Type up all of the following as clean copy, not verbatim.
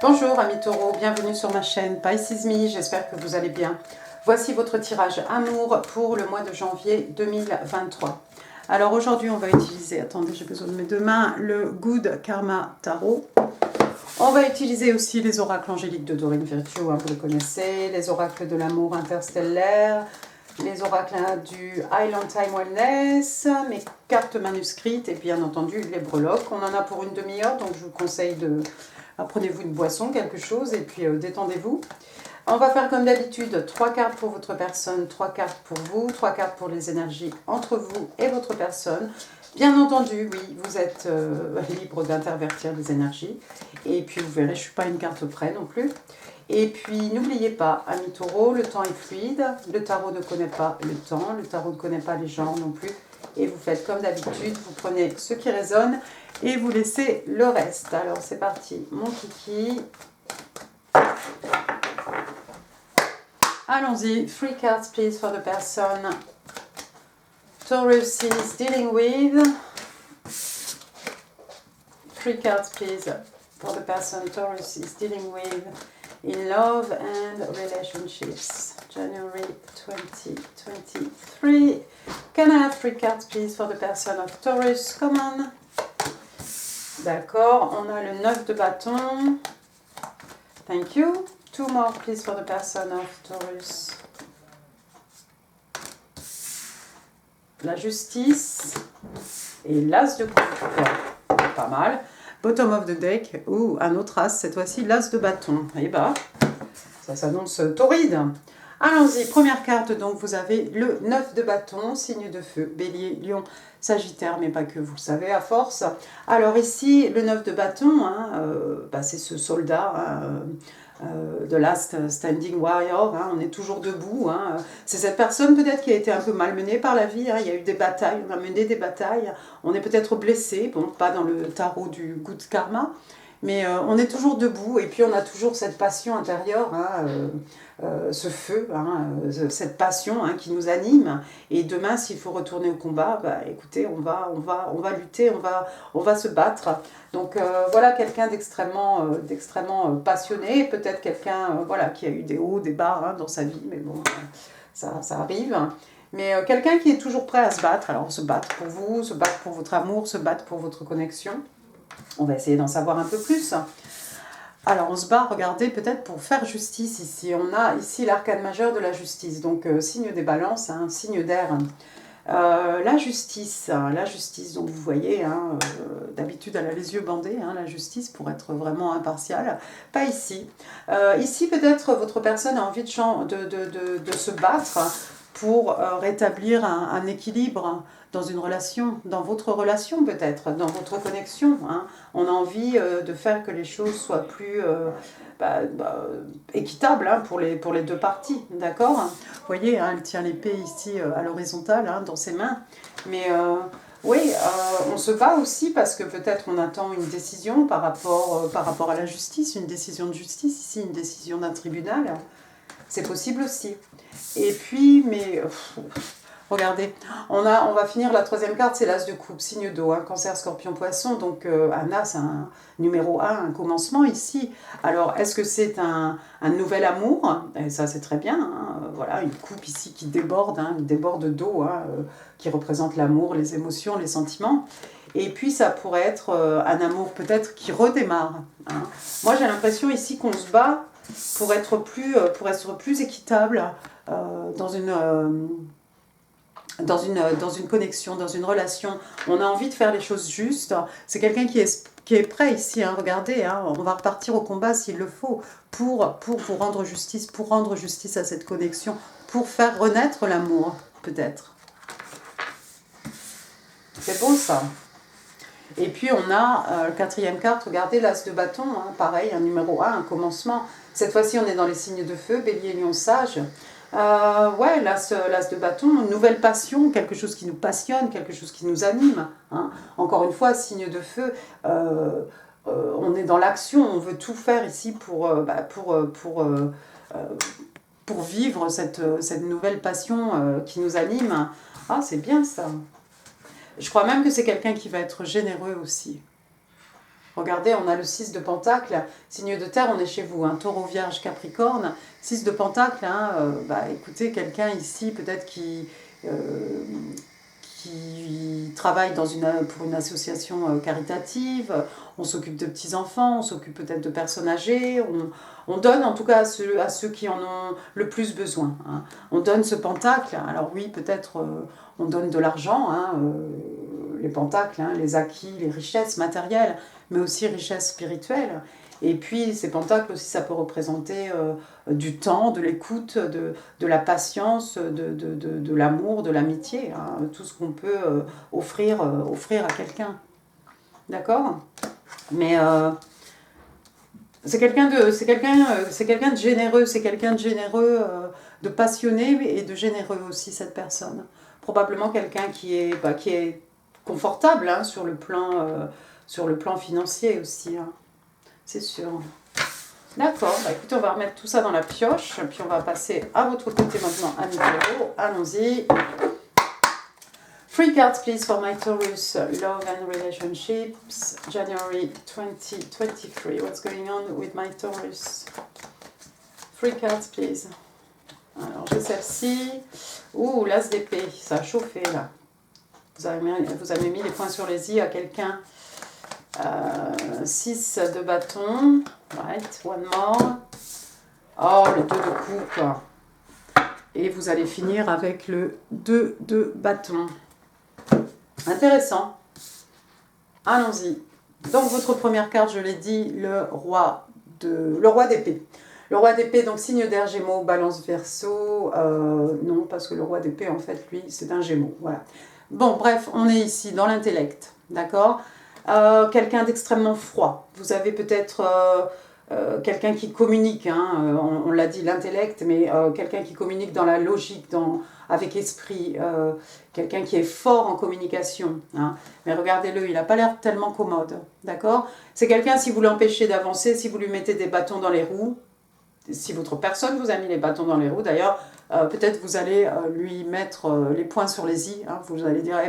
Bonjour amis taureaux, bienvenue sur ma chaîne Pisces Me, j'espère que vous allez bien. Voici votre tirage amour pour le mois de janvier 2023. Alors aujourd'hui on va utiliser, attendez j'ai besoin de mes deux mains, le Good Karma Tarot. On va utiliser aussi les oracles angéliques de Doreen Virtue, vous les connaissez, les oracles de l'amour interstellaire, les oracles du Island Time Wellness, mes cartes manuscrites et bien entendu les breloques. On en a pour une demi-heure, donc je vous conseille de... Prenez-vous une boisson, quelque chose, et puis détendez-vous. On va faire comme d'habitude 3 cartes pour votre personne, 3 cartes pour vous, 3 cartes pour les énergies entre vous et votre personne. Bien entendu, oui, vous êtes libre d'intervertir les énergies. Et puis vous verrez, je ne suis pas une carte près non plus. Et puis n'oubliez pas, amis taureaux, le temps est fluide. Le tarot ne connaît pas le temps, le tarot ne connaît pas les gens non plus. Et vous faites comme d'habitude, vous prenez ce qui résonne et vous laissez le reste. Alors c'est parti, mon kiki. Allons-y, 3 cards please for the person Taurus is dealing with. 3 cards please for the person Taurus is dealing with in love and relationships. January 2023. Can I have 3 cards please for the person of Taurus? Come on. D'accord, on a le 9 de bâton. Thank you. 2 more please for the person of Taurus. La justice et l'as de coupe. Pas mal. Bottom of the deck. Ou un autre as, cette fois-ci l'as de bâton. Et bah, ça s'annonce torride. Allons-y, première carte, donc vous avez le 9 de bâton, signe de feu, bélier, lion, sagittaire, mais pas que, vous le savez, à force. Alors ici, le 9 de bâton, c'est ce soldat, The Last Standing Warrior, on est toujours debout. C'est cette personne peut-être qui a été un peu malmenée par la vie, il y a eu des batailles, on a mené des batailles, on est peut-être blessé, bon, pas dans le tarot du Good Karma, mais on est toujours debout et puis on a toujours cette passion intérieure, ce feu, cette passion qui nous anime. Et demain, s'il faut retourner au combat, écoutez, on va lutter, on va se battre. Donc voilà quelqu'un d'extrêmement passionné, peut-être quelqu'un qui a eu des hauts, des bas dans sa vie, mais bon, ça arrive. Mais quelqu'un qui est toujours prêt à se battre, alors se battre pour vous, se battre pour votre amour, se battre pour votre connexion. On va essayer d'en savoir un peu plus. Alors on se bat, regardez, peut-être pour faire justice ici. On a ici l'arcane majeur de la justice, donc signe des balances, signe d'air. La justice, donc vous voyez, d'habitude elle a les yeux bandés, la justice pour être vraiment impartiale, pas ici. Ici peut-être votre personne a envie de se battre pour rétablir un équilibre dans une relation, dans votre relation peut-être, dans votre connexion. On a envie de faire que les choses soient plus équitables pour les deux parties, d'accord? Vous voyez, elle tient l'épée ici à l'horizontale dans ses mains, mais oui, on se bat aussi parce que peut-être on attend une décision par rapport à la justice, une décision de justice ici, une décision d'un tribunal, c'est possible aussi. Et puis, mais... regardez, on va finir la troisième carte, c'est l'as de coupe, signe d'eau, cancer, scorpion, poisson, donc un as, un numéro 1, un commencement ici. Alors, est-ce que c'est un nouvel amour? Et ça, c'est très bien, voilà, une coupe ici qui déborde, déborde d'eau, qui représente l'amour, les émotions, les sentiments. Et puis, ça pourrait être un amour peut-être qui redémarre. Moi, j'ai l'impression ici qu'on se bat pour être plus équitable dans une connexion, dans une relation. On a envie de faire les choses justes. C'est quelqu'un qui est prêt ici, regardez, on va repartir au combat s'il le faut, pour vous rendre justice, pour rendre justice à cette connexion, pour faire renaître l'amour, peut-être. C'est beau ça. Et puis on a la quatrième carte, regardez, l'as de bâton, pareil, un numéro 1, un commencement. Cette fois-ci, on est dans les signes de feu, bélier, lion, sage. Ouais, l'as de bâton, une nouvelle passion, quelque chose qui nous passionne, quelque chose qui nous anime. Encore une fois, signe de feu, on est dans l'action, on veut tout faire ici pour vivre cette nouvelle passion qui nous anime. Ah, c'est bien ça. Je crois même que c'est quelqu'un qui va être généreux aussi. Regardez, on a le 6 de Pentacle, signe de terre, on est chez vous, hein, Taureau, Vierge, Capricorne, 6 de Pentacle, hein, écoutez, quelqu'un ici peut-être qui travaille pour une association caritative, on s'occupe de petits-enfants, on s'occupe peut-être de personnes âgées, on donne en tout cas à ceux qui en ont le plus besoin. Hein. On donne ce pentacle, alors oui, peut-être on donne de l'argent, hein, les pentacles, hein, les acquis, les richesses matérielles, mais aussi richesses spirituelles. Et puis ces pentacles aussi, ça peut représenter du temps, de l'écoute, de la patience, de l'amour, de l'amitié, hein, tout ce qu'on peut offrir à quelqu'un. D'accord ? Mais c'est quelqu'un de généreux, de passionné et de généreux aussi, cette personne. Probablement quelqu'un qui est confortable, hein, sur le plan financier aussi, hein. C'est sûr. D'accord, écoutez, on va remettre tout ça dans la pioche, puis on va passer à votre côté maintenant, amis Taureau. Allons-y. 3 cards, please, for my Taurus. Love and relationships, January 2023. What's going on with my Taurus? 3 cards, please. Alors, j'ai celle-ci. Ouh, l'as d'épée, ça a chauffé, là. Vous avez mis les points sur les i à quelqu'un. 6 de bâton. Right, one more. Oh, le 2 de coupe. Et vous allez finir avec le 2 de bâton. Intéressant. Allons-y. Donc, votre première carte, je l'ai dit, le roi d'épée. Le roi d'épée, donc signe d'air, Gémeaux, Balance, Verseau. Non, parce que le roi d'épée, en fait, lui, c'est un Gémeaux. Voilà. Bon, bref, on est ici dans l'intellect. D'accord ? Quelqu'un d'extrêmement froid. Vous avez peut-être quelqu'un qui communique, hein, on l'a dit, l'intellect, mais quelqu'un qui communique dans la logique, avec esprit, quelqu'un qui est fort en communication. Hein. Mais regardez-le, il n'a pas l'air tellement commode. D'accord ? C'est quelqu'un, si vous l'empêchez d'avancer, si vous lui mettez des bâtons dans les roues, si votre personne vous a mis les bâtons dans les roues, d'ailleurs, peut-être vous allez lui mettre les points sur les i, hein, vous allez dire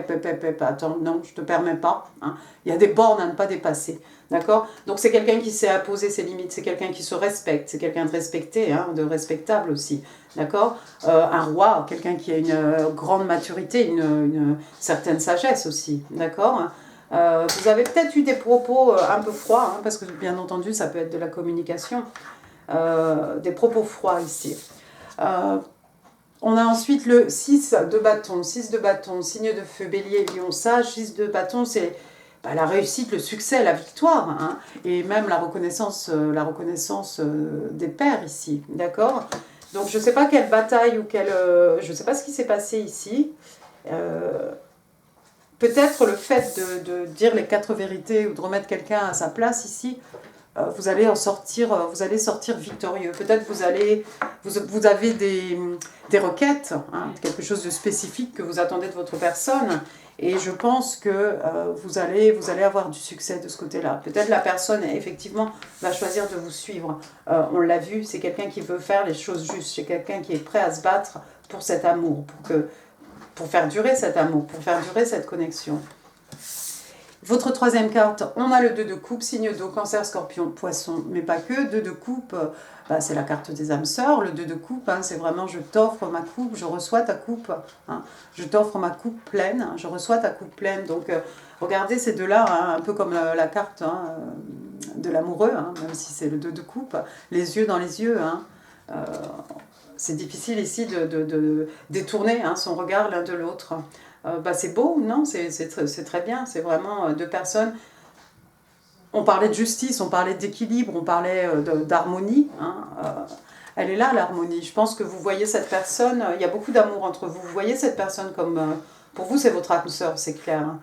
attends, non, je ne te permets pas, hein. Il y a des bornes à ne pas dépasser, d'accord ? Donc c'est quelqu'un qui sait imposer ses limites, c'est quelqu'un qui se respecte, c'est quelqu'un de respecté, hein, de respectable aussi, d'accord ? Un roi, quelqu'un qui a une grande maturité, une certaine sagesse aussi, d'accord ? Vous avez peut-être eu des propos un peu froids, hein, parce que bien entendu ça peut être de la communication, des propos froids ici. On a ensuite le 6 de bâton, signe de feu, Bélier, Lion, Sage. 6 de bâton, c'est la réussite, le succès, la victoire, hein, et même la reconnaissance des pairs ici, d'accord ? Donc je ne sais pas quelle bataille ou je ne sais pas ce qui s'est passé ici. Peut-être le fait de dire les 4 vérités ou de remettre quelqu'un à sa place ici, vous allez sortir victorieux. Peut-être vous avez des requêtes, hein, quelque chose de spécifique que vous attendez de votre personne, et je pense que vous allez avoir du succès de ce côté-là. Peut-être la personne, effectivement, va choisir de vous suivre. On l'a vu, c'est quelqu'un qui veut faire les choses justes, c'est quelqu'un qui est prêt à se battre pour cet amour, pour faire durer cet amour, pour faire durer cette connexion. Votre troisième carte, on a le 2 de coupe, signe d'eau, Cancer, Scorpion, Poisson, mais pas que. 2 de coupe, c'est la carte des âmes sœurs. Le 2 de coupe, hein, c'est vraiment je t'offre ma coupe, je reçois ta coupe. Hein, je t'offre ma coupe pleine, hein, je reçois ta coupe pleine. Donc regardez ces deux-là, hein, un peu comme la carte, hein, de l'amoureux, hein, même si c'est le 2 de coupe, les yeux dans les yeux. Hein, c'est difficile ici de détourner, hein, son regard l'un de l'autre. C'est beau, non, c'est très bien, c'est vraiment deux personnes. On parlait de justice, on parlait d'équilibre, on parlait d'harmonie, hein. Elle est là, l'harmonie. Je pense que vous voyez cette personne, il y a beaucoup d'amour entre vous. Vous voyez cette personne comme, pour vous c'est votre âme sœur, c'est clair, hein.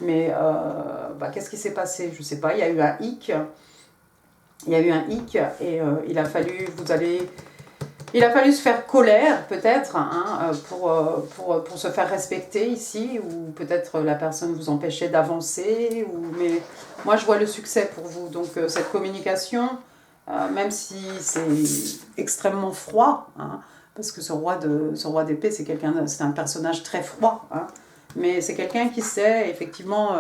Mais qu'est-ce qui s'est passé? Je ne sais pas, il y a eu un hic. Et il a fallu se faire colère, peut-être, hein, pour se faire respecter ici, ou peut-être la personne vous empêchait d'avancer, mais moi je vois le succès pour vous. Donc cette communication, même si c'est extrêmement froid, hein, parce que ce roi d'épée, c'est un personnage très froid, hein, mais c'est quelqu'un qui sait effectivement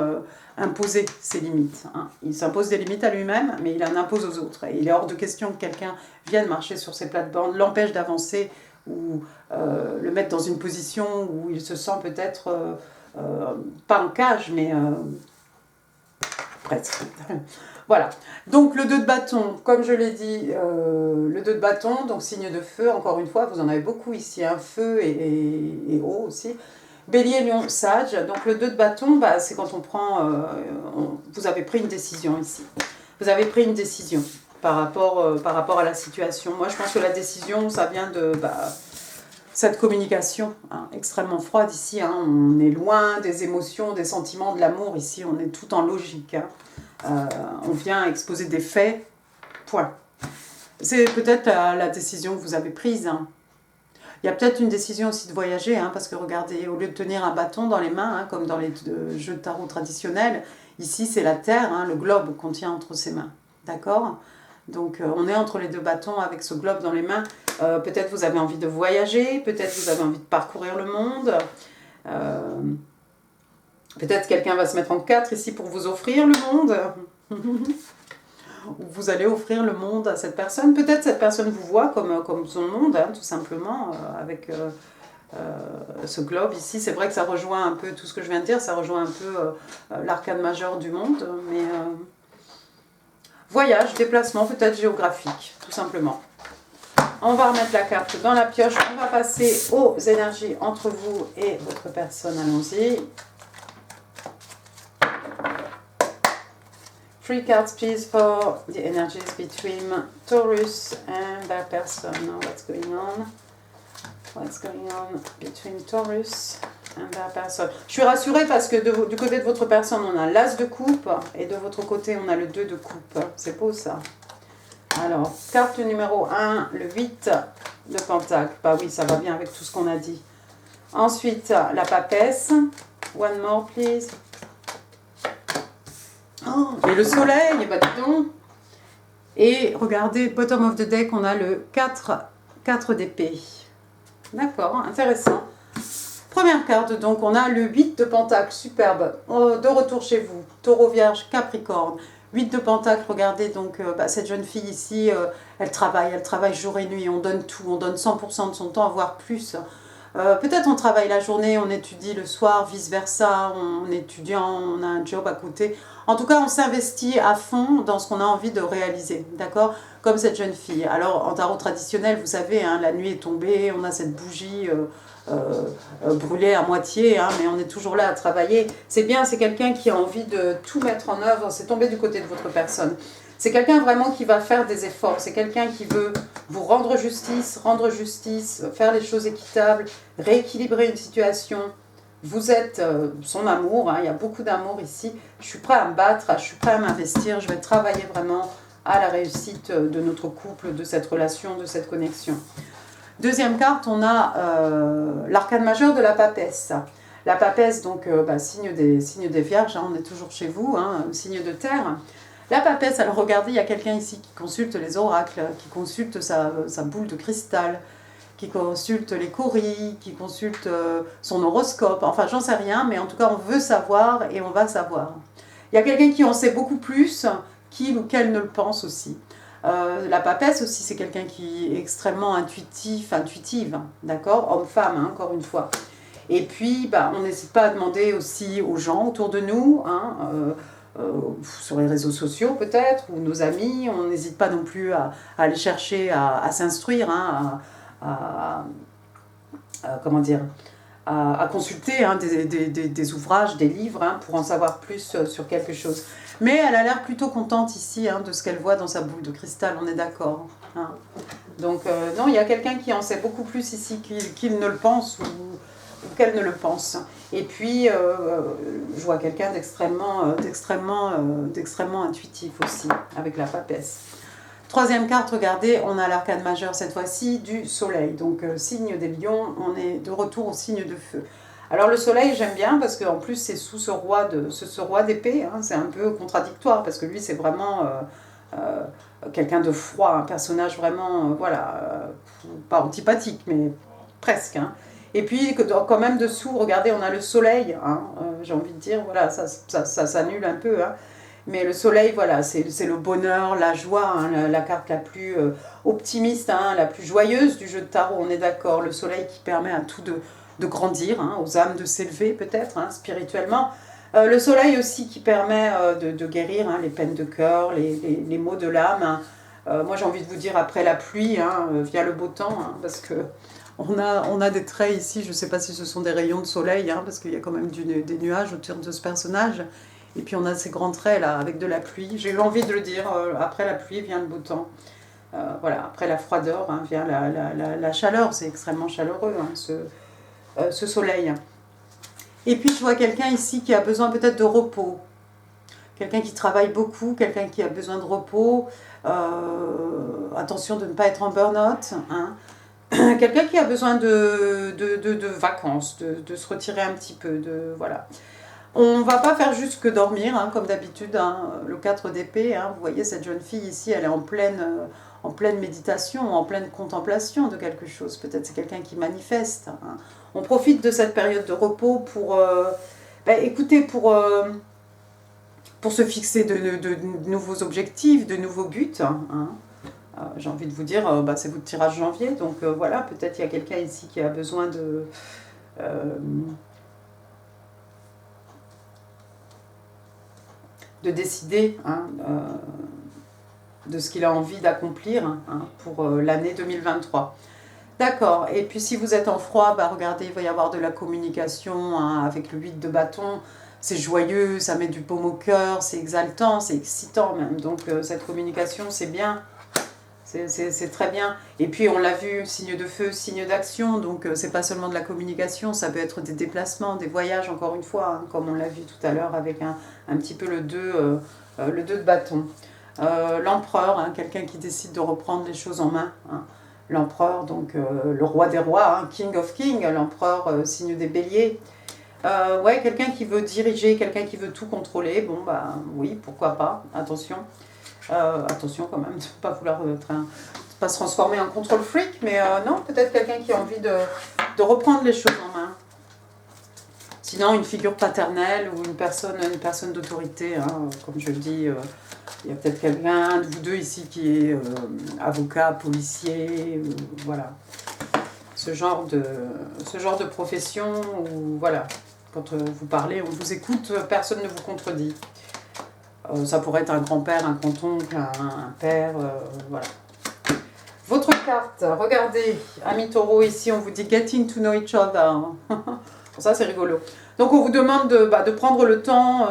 imposer ses limites. Hein. Il s'impose des limites à lui-même, mais il en impose aux autres. Et il est hors de question que quelqu'un vienne marcher sur ses plates-bandes, l'empêche d'avancer ou le mettre dans une position où il se sent peut-être pas en cage, mais presque. Voilà. Donc le 2 de bâton, comme je l'ai dit, le 2 de bâton, donc signe de feu, encore une fois, vous en avez beaucoup ici, un feu et eau aussi. Bélier, Lion, Sage. Donc le 2 de bâton, bah, c'est quand on prend... vous avez pris une décision ici. Vous avez pris une décision par rapport à la situation. Moi, je pense que la décision, ça vient de cette communication extrêmement froide ici. Hein. On est loin des émotions, des sentiments, de l'amour. Ici, on est tout en logique. Hein. On vient exposer des faits, point. C'est peut-être la décision que vous avez prise. Hein. Il y a peut-être une décision aussi de voyager, hein, parce que regardez, au lieu de tenir un bâton dans les mains, hein, comme dans les jeux de tarot traditionnels, ici c'est la terre, hein, le globe qu'on tient entre ses mains. D'accord ? Donc on est entre les 2 bâtons avec ce globe dans les mains. Peut-être vous avez envie de voyager, peut-être vous avez envie de parcourir le monde. Peut-être quelqu'un va se mettre en 4 ici pour vous offrir le monde. Vous allez offrir le monde à cette personne. Peut-être cette personne vous voit comme son monde, hein, tout simplement, avec ce globe ici. C'est vrai que ça rejoint un peu tout ce que je viens de dire, ça rejoint un peu l'arcane majeur du monde, mais voyage, déplacement, peut-être géographique, tout simplement. On va remettre la carte dans la pioche, on va passer aux énergies entre vous et votre personne, allons-y. 3 cards, please, for the energies between Taurus and their person. What's going on? What's going on between Taurus and their person? Je suis rassurée parce que du côté de votre personne, on a l'As de coupe et de votre côté, on a le 2 de coupe. C'est beau ça. Alors, carte numéro 1, le 8 de pentacle. Bah oui, ça va bien avec tout ce qu'on a dit. Ensuite, la papesse. One more, please. Oh, et le soleil, bah dis donc. Et regardez, bottom of the deck, on a le 4 d'épée. D'accord, intéressant. Première carte, donc on a le 8 de pentacle, superbe. De retour chez vous, taureau, vierge, capricorne. 8 de pentacle, regardez, donc cette jeune fille ici, elle travaille jour et nuit, on donne tout, on donne 100% de son temps, voire plus. Peut-être on travaille la journée, on étudie le soir, vice-versa, on est étudiant, on a un job à côté. En tout cas, on s'investit à fond dans ce qu'on a envie de réaliser, d'accord ? Comme cette jeune fille. Alors, en tarot traditionnel, vous savez, hein, la nuit est tombée, on a cette bougie brûlée à moitié, hein, mais on est toujours là à travailler. C'est bien, c'est quelqu'un qui a envie de tout mettre en œuvre, c'est tombé du côté de votre personne. C'est quelqu'un vraiment qui va faire des efforts, c'est quelqu'un qui veut vous rendre justice, faire les choses équitables, rééquilibrer une situation. Vous êtes son amour, hein, il y a beaucoup d'amour ici. Je suis prêt à me battre, je suis prêt à m'investir, je vais travailler vraiment à la réussite de notre couple, de cette relation, de cette connexion. Deuxième carte, on a l'arcane majeur de la papesse. La papesse, donc signe des vierges, hein, on est toujours chez vous, hein, signe de terre. La papesse, alors regardez, il y a quelqu'un ici qui consulte les oracles, qui consulte sa boule de cristal, qui consulte les coris, qui consulte son horoscope, enfin j'en sais rien, mais en tout cas on veut savoir et on va savoir. Il y a quelqu'un qui en sait beaucoup plus qu'il ou qu'elle ne le pense aussi. La papesse aussi, c'est quelqu'un qui est extrêmement intuitive, d'accord, homme-femme, hein, encore une fois. Et puis, on n'hésite pas à demander aussi aux gens autour de nous, hein, sur les réseaux sociaux peut-être, ou nos amis, on n'hésite pas non plus à aller chercher à s'instruire, hein, à consulter hein, des ouvrages, des livres, hein, pour en savoir plus sur quelque chose. Mais elle a l'air plutôt contente ici hein, de ce qu'elle voit dans sa boule de cristal, on est d'accord. Hein. Donc non, il y a quelqu'un qui en sait beaucoup plus ici qu'il ne le pense ou qu'elle ne le pense. Et puis, je vois quelqu'un d'extrêmement intuitif aussi, avec la papesse. Troisième carte, regardez, on a l'arcane majeur cette fois-ci du soleil. Donc, signe des lions, on est de retour au signe de feu. Alors, le soleil, j'aime bien parce qu'en plus, c'est sous ce roi d'épée. Hein, c'est un peu contradictoire parce que lui, c'est vraiment quelqu'un de froid, un personnage vraiment, pas antipathique, mais presque. Hein. Et puis, quand même dessous, regardez, on a le soleil. Hein, j'ai envie de dire, voilà, ça s'annule un peu. Hein. Mais le soleil, voilà, c'est le bonheur, la joie, hein, la carte la plus optimiste, hein, la plus joyeuse du jeu de tarot, on est d'accord. Le soleil qui permet à tout de grandir, hein, aux âmes de s'élever peut-être, hein, spirituellement. Le soleil aussi qui permet de guérir hein, les peines de cœur, les maux de l'âme. Hein. Moi j'ai envie de vous dire après la pluie, hein, vient le beau temps, hein, parce que on a des traits ici, je ne sais pas si ce sont des rayons de soleil, hein, parce qu'il y a quand même des nuages autour de ce personnage. Et puis on a ces grands traits là, avec de la pluie. J'ai eu envie de le dire, après la pluie vient le beau temps. Voilà, après la froideur hein, vient la chaleur, c'est extrêmement chaleureux hein, ce soleil. Et puis je vois quelqu'un ici qui a besoin peut-être de repos. Quelqu'un qui travaille beaucoup, quelqu'un qui a besoin de repos. Attention de ne pas être en burn-out. Hein. Quelqu'un qui a besoin de vacances, de se retirer un petit peu. Voilà. On ne va pas faire juste que dormir, hein, comme d'habitude. Hein, le 4 d'épée, hein, vous voyez cette jeune fille ici, elle est en pleine méditation, en pleine contemplation de quelque chose. Peut-être c'est quelqu'un qui manifeste. Hein. On profite de cette période de repos pour, écoutez, pour se fixer de nouveaux objectifs, de nouveaux buts. Hein. J'ai envie de vous dire, c'est votre tirage janvier, donc voilà, peut-être il y a quelqu'un ici qui a besoin de décider hein, de ce qu'il a envie d'accomplir hein, pour l'année 2023. D'accord, et puis si vous êtes en froid, regardez, il va y avoir de la communication hein, avec le 8 de bâton. C'est joyeux, ça met du baume au cœur, c'est exaltant, c'est excitant même. Donc cette communication, c'est bien. C'est très bien. Et puis on l'a vu, signe de feu, signe d'action. Donc c'est pas seulement de la communication, ça peut être des déplacements, des voyages, encore une fois, hein, comme on l'a vu tout à l'heure avec un petit peu le 2 de bâton. L'empereur, hein, quelqu'un qui décide de reprendre les choses en main. Hein. L'empereur, donc le roi des rois, hein, King of Kings, l'empereur, signe des béliers. Ouais, quelqu'un qui veut diriger, quelqu'un qui veut tout contrôler. Bon, oui, pourquoi pas, attention. Attention quand même de ne pas vouloir pas se transformer en contrôle freak, mais non, peut-être quelqu'un qui a envie de reprendre les choses en main. Sinon, une figure paternelle ou une personne d'autorité, hein, comme je le dis, il y a peut-être quelqu'un de vous deux ici qui est avocat, policier, voilà. Ce genre de profession où, voilà, quand vous parlez, on vous écoute, personne ne vous contredit. Ça pourrait être un grand-père, un grand-oncle, un père, voilà. Votre carte, regardez, ami taureau, ici on vous dit « Getting to know each other ». Ça c'est rigolo. Donc on vous demande de prendre le temps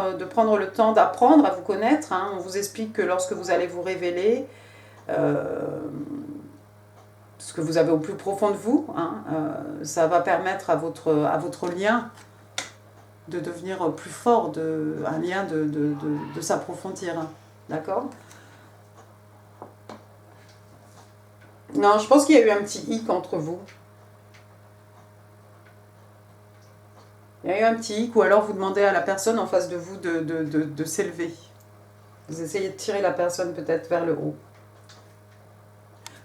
d'apprendre à vous connaître. Hein. On vous explique que lorsque vous allez vous révéler, ce que vous avez au plus profond de vous, hein, ça va permettre à votre lien de devenir plus fort, un lien de s'approfondir. Hein. D'accord ? Non, je pense qu'il y a eu un petit hic entre vous. Il y a eu un petit hic, ou alors vous demandez à la personne en face de vous de s'élever. Vous essayez de tirer la personne peut-être vers le haut.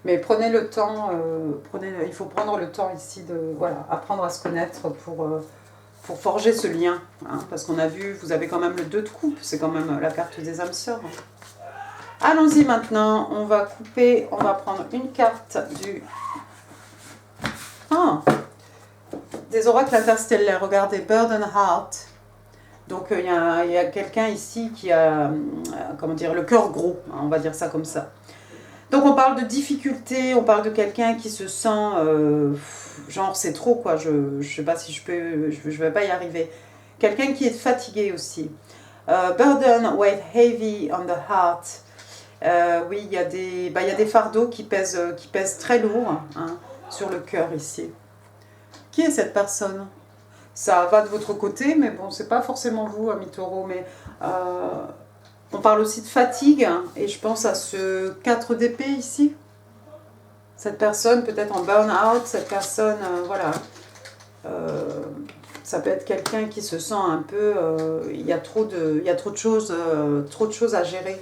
Mais prenez le temps, il faut prendre le temps ici de apprendre à se connaître pour forger ce lien. Hein, parce qu'on a vu, vous avez quand même le 2 de coupe, c'est quand même la carte des âmes sœurs. Hein. Allons-y maintenant, on va prendre une carte des oracles interstellaires. Regardez, Bird and Heart. Donc il y a quelqu'un ici qui a, le cœur gros, hein, on va dire ça comme ça. Donc on parle de difficulté, on parle de quelqu'un qui se sent, genre c'est trop quoi, je sais pas si je vais pas y arriver. Quelqu'un qui est fatigué aussi. Burden, weight heavy on the heart. Oui, il y a des fardeaux qui pèsent très lourd hein, sur le cœur ici. Qui est cette personne ? Ça va de votre côté, mais bon, c'est pas forcément vous, ami taureau, mais on parle aussi de fatigue, hein, et je pense à ce 4 d'épée ici. Cette personne peut-être en burn-out, cette personne, ça peut être quelqu'un qui se sent un peu, il y a trop de choses à gérer.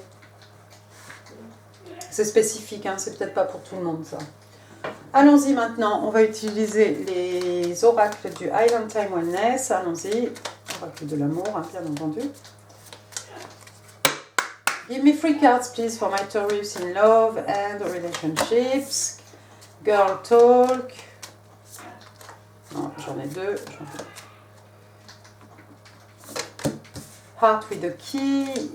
C'est spécifique, hein, c'est peut-être pas pour tout le monde ça. Allons-y maintenant, on va utiliser les oracles du Island Time Wellness. Allons-y, oracle de l'amour, hein, bien entendu. Give me 3 cards, please, for my Taurus in love and relationships. Girl talk. Non, j'en ai 2. Heart with the key.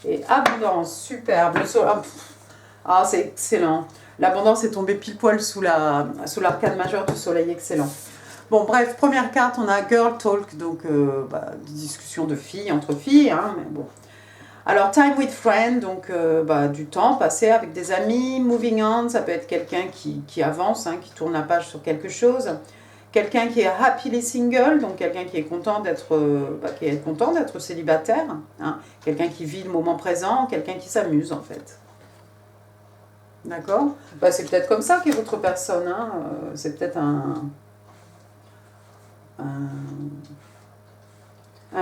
Et abondance, superbe. Ah, c'est excellent. L'abondance est tombée pile poil sous l'arcane majeure du soleil, excellent. Bon, bref, première carte, on a Girl Talk, donc discussion de filles, entre filles, hein, mais bon. Alors, Time with Friend, donc du temps passé avec des amis. Moving on, ça peut être quelqu'un qui avance, hein, qui tourne la page sur quelque chose. Quelqu'un qui est happily single, donc quelqu'un qui est content d'être célibataire. Hein. Quelqu'un qui vit le moment présent, quelqu'un qui s'amuse en fait. D'accord, c'est peut-être comme ça qu'est votre personne. Hein. C'est peut-être un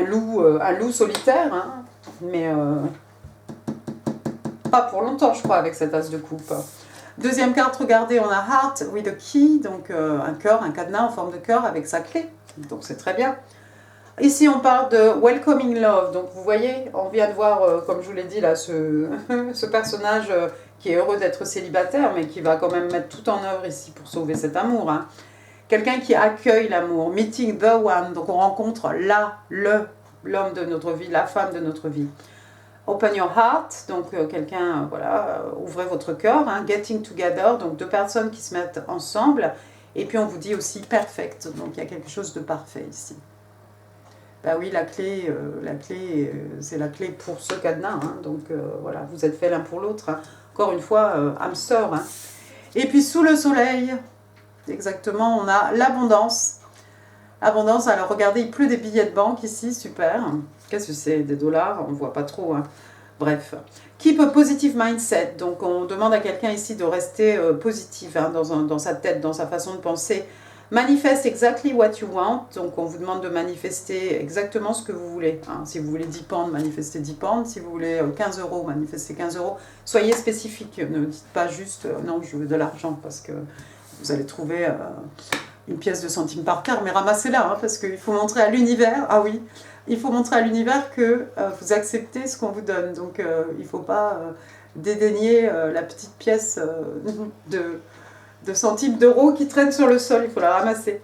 loup solitaire, hein. Mais pas pour longtemps, je crois, avec cet as de coupe. Deuxième carte, regardez, on a Heart with a Key, donc un cœur, un cadenas en forme de cœur avec sa clé. Donc c'est très bien. Ici, on parle de Welcoming Love. Donc vous voyez, on vient de voir, comme je vous l'ai dit, là, ce personnage qui est heureux d'être célibataire, mais qui va quand même mettre tout en œuvre ici pour sauver cet amour. Hein. Quelqu'un qui accueille l'amour. Meeting the one. Donc on rencontre l'homme de notre vie, la femme de notre vie. Open your heart, donc quelqu'un, ouvrez votre cœur, hein, getting together, donc 2 personnes qui se mettent ensemble, et puis on vous dit aussi perfect, donc il y a quelque chose de parfait ici. Ben oui, la clé c'est la clé pour ce cadenas, hein, donc voilà, vous êtes faits l'un pour l'autre, hein. Encore une fois, âme sœur. Hein. Et puis sous le soleil, exactement, on a l'abondance. Abondance, alors regardez, il pleut des billets de banque ici, super. Qu'est-ce que c'est? Des dollars? On ne voit pas trop. Hein. Bref. Keep a positive mindset. Donc on demande à quelqu'un ici de rester positif hein, dans sa tête, dans sa façon de penser. Manifest exactly what you want. Donc on vous demande de manifester exactement ce que vous voulez. Hein. Si vous voulez 10 pounds, manifestez 10 pounds. Si vous voulez 15 €, manifestez 15 €. Soyez spécifique. Ne dites pas juste non, je veux de l'argent parce que vous allez trouver une pièce de centime par quart, mais ramassez-la hein, parce qu'il faut montrer à l'univers. Ah oui. Il faut montrer à l'univers que vous acceptez ce qu'on vous donne. Donc, il ne faut pas dédaigner la petite pièce de centimes d'euros qui traîne sur le sol. Il faut la ramasser.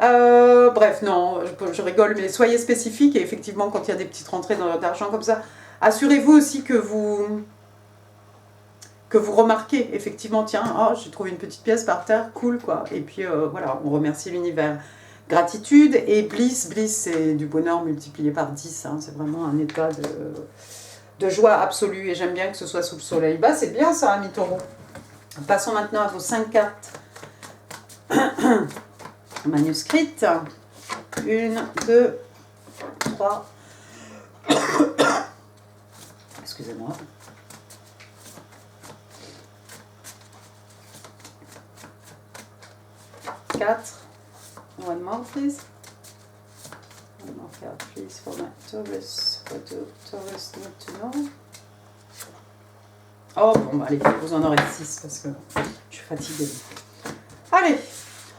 Bref, non, je rigole, mais soyez spécifique. Et effectivement, quand il y a des petites rentrées d'argent comme ça, assurez-vous aussi que vous remarquez, effectivement, tiens, oh, j'ai trouvé une petite pièce par terre, cool, quoi. Et puis, voilà, on remercie l'univers. Gratitude et bliss, c'est du bonheur multiplié par 10, hein. C'est vraiment un état de joie absolue et j'aime bien que ce soit sous le soleil. Bah, c'est bien ça, ami taureau. Passons maintenant à vos 5 cartes manuscrites. 1, 2, 3. Excusez-moi. Quatre. One more, please. One more card, please, for my Taurus. What do Taurus need to know? Oh, bon, allez, vous en aurez 6 parce que je suis fatiguée. Allez,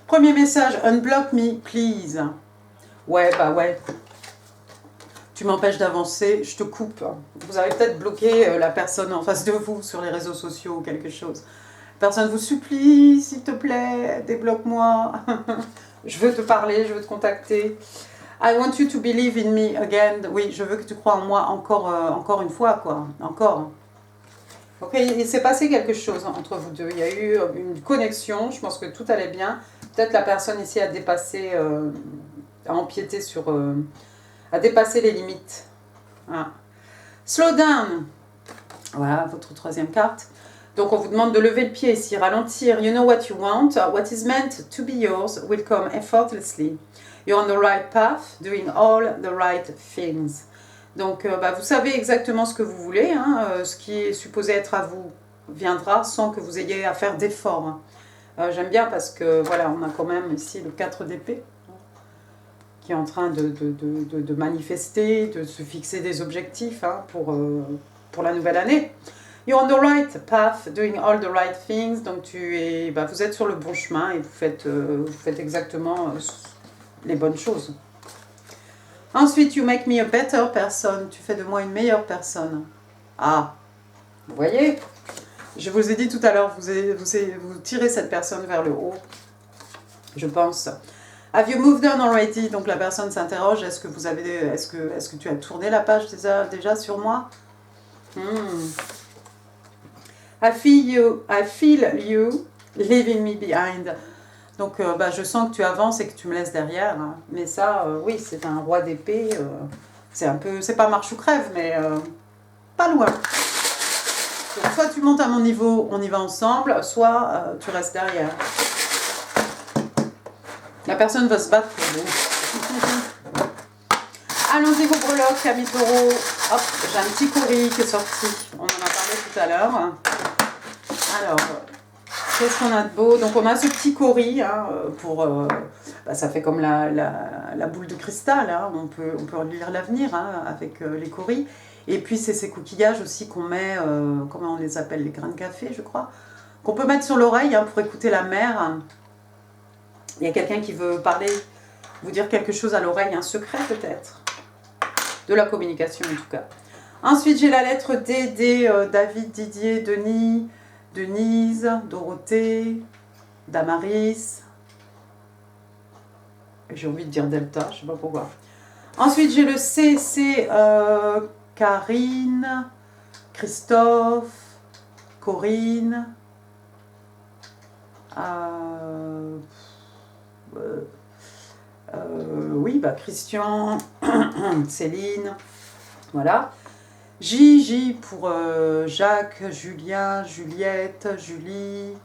premier message. Unblock me, please. Ouais, bah ouais. Tu m'empêches d'avancer, je te coupe. Vous avez peut-être bloqué la personne en face de vous sur les réseaux sociaux ou quelque chose. Personne vous supplie, s'il te plaît, débloque-moi. Je veux te parler, je veux te contacter. I want you to believe in me again. Oui, je veux que tu crois en moi encore une fois, quoi. Encore. Ok, il s'est passé quelque chose entre vous deux. Il y a eu une connexion, je pense que tout allait bien. Peut-être la personne ici a dépassé, a empiété sur... a dépassé les limites. Voilà. Slow down. Voilà, votre 3e carte. Donc on vous demande de lever le pied ici, ralentir. You know what you want. What is meant to be yours will come effortlessly. You're on the right path, doing all the right things. Donc vous savez exactement ce que vous voulez. Hein, ce qui est supposé être à vous viendra sans que vous ayez à faire d'efforts. J'aime bien parce que voilà, on a quand même ici le 4 d'épée qui est en train de manifester, de se fixer des objectifs hein, pour la nouvelle année. You're on the right path, doing all the right things. Donc vous êtes sur le bon chemin et vous faites exactement les bonnes choses. Ensuite, you make me a better person. Tu fais de moi une meilleure personne. Ah, vous voyez, je vous ai dit tout à l'heure, vous tirez cette personne vers le haut, je pense. Have you moved on already? Donc la personne s'interroge, est-ce que tu as tourné la page déjà sur moi? I feel you leaving me behind. Donc je sens que tu avances et que tu me laisses derrière. Hein. Mais ça, oui, c'est un roi d'épée. C'est pas marche ou crève, mais pas loin. Donc, soit tu montes à mon niveau, on y va ensemble, soit tu restes derrière. La personne va se battre pour vous. Allons-y vos breloques, amis taureaux. Hop, j'ai un petit courrier qui est sorti. On en a parlé tout à l'heure. Alors, qu'est-ce qu'on a de beau? Donc on a ce petit courrier hein, ça fait comme la boule de cristal. Hein. On peut lire l'avenir hein, avec les courriers. Et puis c'est ces coquillages aussi qu'on met, comment on les appelle, les grains de café je crois, qu'on peut mettre sur l'oreille hein, pour écouter la mer. Il y a quelqu'un qui veut parler, vous dire quelque chose à l'oreille, un secret peut-être. De la communication en tout cas. Ensuite j'ai la lettre D, David, Didier, Denis, Denise, Dorothée, Damaris. J'ai envie de dire Delta, je ne sais pas pourquoi. Ensuite j'ai le C, Karine, Christophe, Corinne, oui, Christian, Céline, voilà. J pour Jacques, Julien, Juliette, Julie,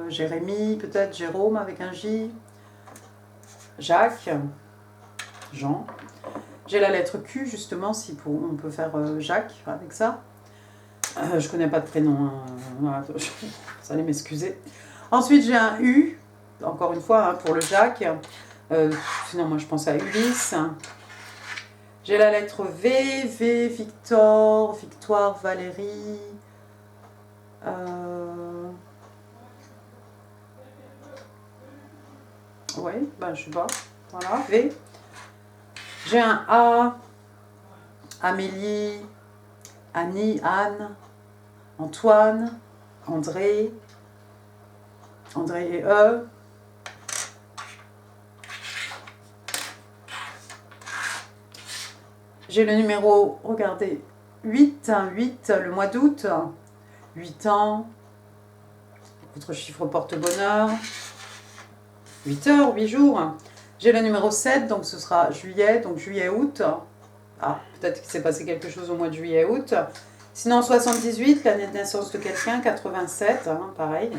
Jérémy, peut-être Jérôme avec un J, Jacques, Jean. J'ai la lettre Q, justement, on peut faire Jacques avec ça. Je connais pas de prénom, hein. Vous allez m'excuser. Ensuite, j'ai un U, encore une fois, hein, pour le Jacques. Sinon, moi, je pense à Ulysse. J'ai la lettre V, Victor, Victoire, Valérie. Oui, je sais pas. Voilà, V. J'ai un A, Amélie, Annie, Anne, Antoine, André et E. J'ai le numéro, regardez, 8, le mois d'août, 8 ans, votre chiffre porte-bonheur, 8 heures, 8 jours. J'ai le numéro 7, donc ce sera juillet, donc juillet-août. Ah, peut-être qu'il s'est passé quelque chose au mois de juillet-août. Sinon, 78, l'année de naissance de quelqu'un, 87, hein, pareil.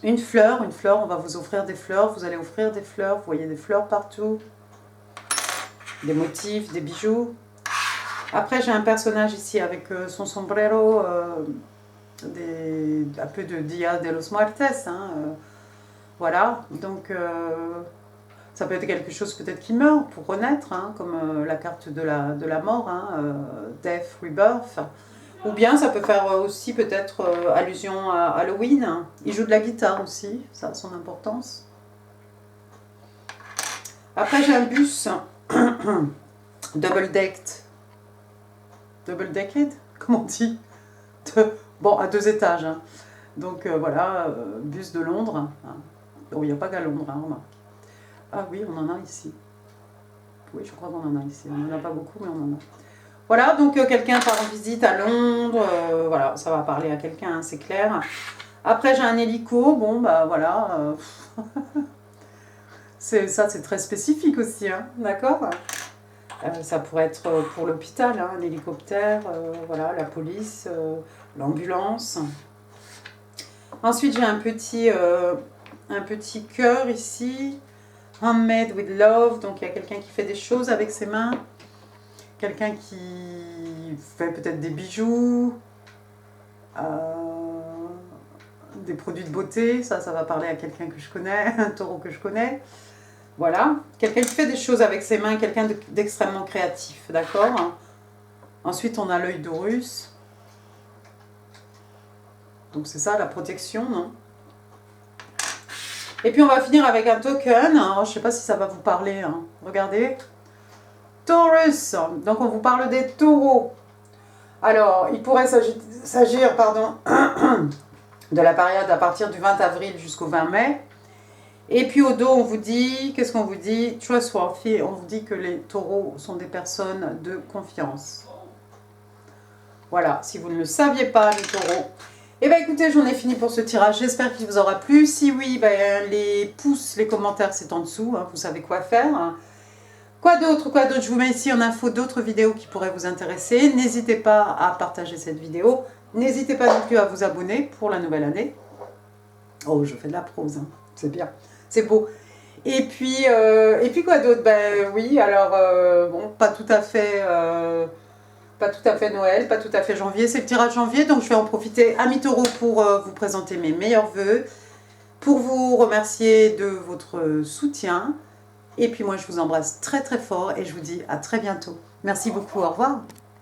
Une fleur, on va vous offrir des fleurs, vous allez offrir des fleurs, vous voyez des fleurs partout. Des motifs, des bijoux. Après, j'ai un personnage ici avec son sombrero, un peu de Dia de los Muertes. Hein, voilà, donc ça peut être quelque chose peut-être qui meurt pour renaître, hein, comme la carte de la mort, hein, Death, Rebirth. Ou bien ça peut faire aussi peut-être allusion à Halloween. Il joue de la guitare aussi, ça a son importance. Après, j'ai un bus. Double-decked, comment on dit? Bon, à 2 étages. Hein. Donc voilà, bus de Londres. Hein. Bon, il n'y a pas qu'à Londres, hein, remarque. Ah oui, on en a ici. Oui, je crois qu'on en a ici. On n'en a pas beaucoup, mais on en a. Voilà, donc quelqu'un part en visite à Londres. Voilà, ça va parler à quelqu'un, hein, c'est clair. Après, j'ai un hélico. Bon, voilà. Ça, c'est très spécifique aussi, hein, d'accord? Ça pourrait être pour l'hôpital, hein, un hélicoptère, voilà, la police, l'ambulance. Ensuite, j'ai un petit cœur ici. Handmade with love, donc il y a quelqu'un qui fait des choses avec ses mains. Quelqu'un qui fait peut-être des bijoux, des produits de beauté. Ça va parler à quelqu'un que je connais, un taureau que je connais. Voilà, quelqu'un qui fait des choses avec ses mains, quelqu'un d'extrêmement créatif, d'accord? Ensuite, on a l'œil d'Horus. Donc c'est ça, la protection, non? Et puis on va finir avec un token. Alors, je ne sais pas si ça va vous parler. Hein. Regardez. Taurus. Donc on vous parle des taureaux. Alors, il pourrait s'agir, pardon, de la période à partir du 20 avril jusqu'au 20 mai. Et puis au dos, on vous dit, qu'est-ce qu'on vous dit? Trustworthy, on vous dit que les taureaux sont des personnes de confiance. Voilà, si vous ne le saviez pas, les taureaux. Et bien écoutez, j'en ai fini pour ce tirage. J'espère qu'il vous aura plu. Si oui, ben, les pouces, les commentaires, c'est en dessous. Hein, vous savez quoi faire. Quoi d'autre? Je vous mets ici en info d'autres vidéos qui pourraient vous intéresser. N'hésitez pas à partager cette vidéo. N'hésitez pas non plus à vous abonner pour la nouvelle année. Oh, je fais de la prose. Hein. C'est bien. C'est beau. Et puis quoi d'autre? Ben oui, alors, bon, pas tout à fait Noël, pas tout à fait janvier, c'est le tirage janvier, donc je vais en profiter, amis taureaux, pour vous présenter mes meilleurs vœux, pour vous remercier de votre soutien, et puis moi je vous embrasse très très fort et je vous dis à très bientôt. Merci beaucoup, au revoir.